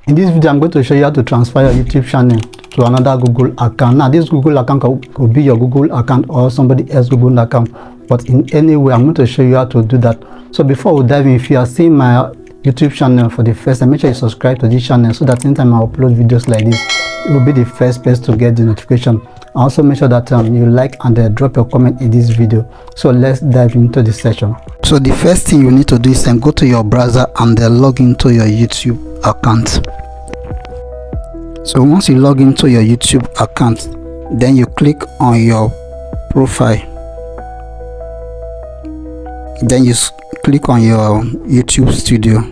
In this video, I'm going to show you how to transfer your YouTube channel to another Google account. Now, this Google account could be your Google account or somebody else's Google account, but in any way, I'm going to show you how to do that. So before we dive in, if you are seeing my YouTube channel for the first time, make sure you subscribe to this channel so that anytime I upload videos like this, it will be the first place to get the notification. Also make sure that you like and drop your comment in this video. So let's dive into the session. So the first thing you need to do is go to your browser and log into your YouTube account. So once you log into your YouTube account, then you click on your profile, then you click on your YouTube studio.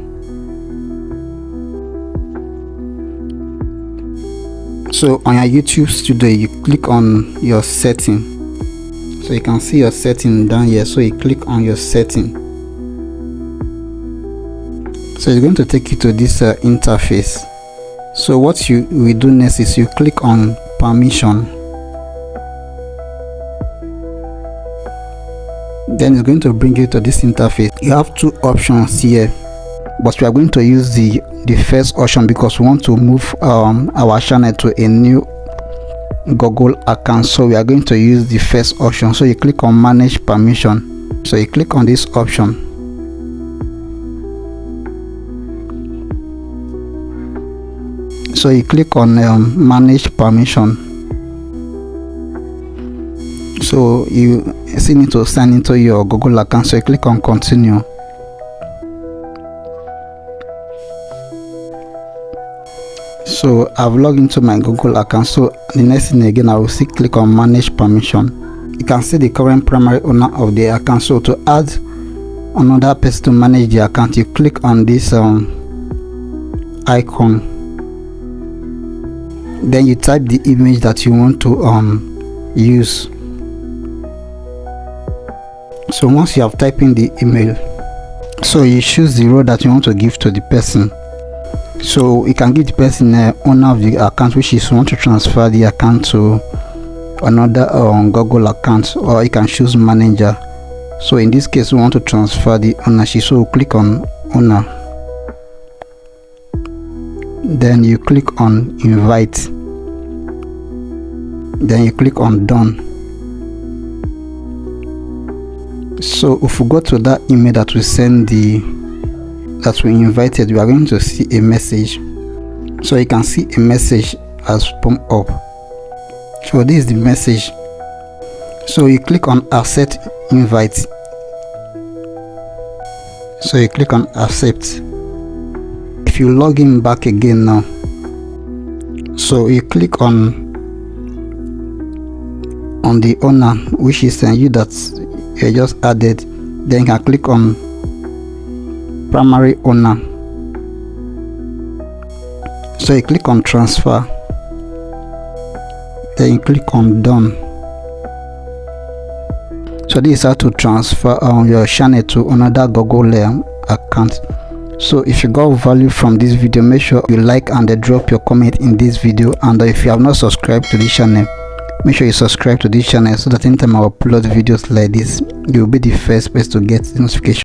So on your YouTube studio, you click on your setting. So you can see your setting down here. So you click on your setting. So it's going to take you to this interface. So what you will do next is you click on permission. Then it's going to bring you to this interface. You have two options here, but we are going to use the first option because we want to move our channel to a new Google account. So we are going to use the first option. So you click on manage permission. So you click on this option. So you click on manage permission. So you still need to sign into your Google account. So you click on continue. So I've logged into my Google account. So the next thing again, I will see click on manage permission. You can see the current primary owner of the account. So to add another person to manage the account, you click on this icon. Then you type the image that you want to use. So once you have typed in the email, so you choose the role that you want to give to the person. So you can give the person owner of the account, which is want to transfer the account to another Google account, or you can choose manager. So in this case, we want to transfer the ownership. So click on owner. Then you click on invite. Then you click on done. So if we go to that email that we send that we invited, we are going to see a message. So you can see a message has popped up. So this is the message. So you click on accept invite. So you click on accept. If you log in back again now, so you click on the owner, which is you that you just added. Then you can click on primary owner. So you click on transfer. Then you click on done. So this is how to transfer your channel to another Google account. So if you got value from this video, make sure you like and drop your comment in this video. And if you have not subscribed to this channel, make sure you subscribe to this channel so that anytime I upload videos like this, you will be the first person to get the notification.